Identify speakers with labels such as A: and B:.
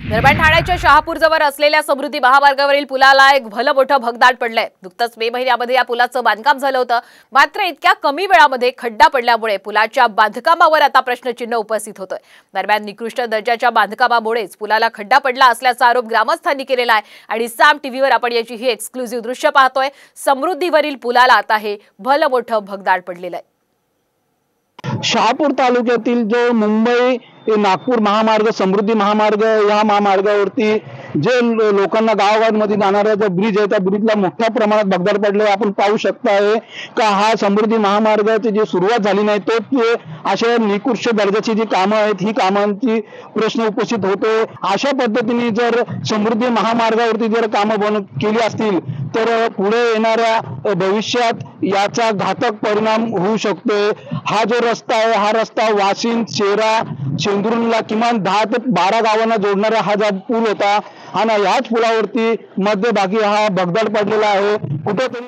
A: दरम्यान ठाण्याच्या शहापूरजवळ असलेल्या समृद्धी महामार्गावरील पुलाला एक भलं मोठं भगदाड पडलंय। नुकतंच मे महिन्यामध्ये या पुलाचं बांधकाम झालं होतं, मात्र इतक्या कमी वेळामध्ये खड्डा पडल्यामुळे पुलाच्या बांधकामावर आता प्रश्नचिन्ह उपस्थित होतोय। दरम्यान निकृष्ट दर्जाच्या बांधकामामुळेच पुलाला खड्डा पडला असल्याचा आरोप ग्रामस्थांनी केलेला आहे आणि साम टीव्हीवर आपण याची ही एक्सक्लुझिव्ह दृश्य पाहतोय। समृद्धीवरील पुलाला आता हे भलं मोठं भगदाड पडलेलं आहे।
B: शहापूर तालुक्यातील जो मुंबई नागपूर महामार्ग समृद्धी महामार्ग या महामार्गावरती जे लोकांना गावागावांमध्ये जाणारा जो ब्रिज आहे त्या ब्रिजला मोठ्या प्रमाणात भगदाड पडले आपण पाहू शकताय का हा समृद्धी महामार्गाची जी सुरुवात झाली नाही तो अशा निकृष्ट दर्जाची जी कामं आहेत ही कामांची प्रश्न उपस्थित होतो। अशा पद्धतीने जर समृद्धी महामार्गावरती जर कामं केली असतील तर पुढे येणाऱ्या भविष्यात याचा घातक परिणाम होऊ शकतोय। हा जो रस्ता आहे हा रस्ता वाशिम शेरा शेंदुर्णीला किमान 10 ते 12 गावांना जोडणारा हा जो पूल होता आणि याच पुलावरती मध्यभागी हा भगदाड पडलेला आहे। कुठेतरी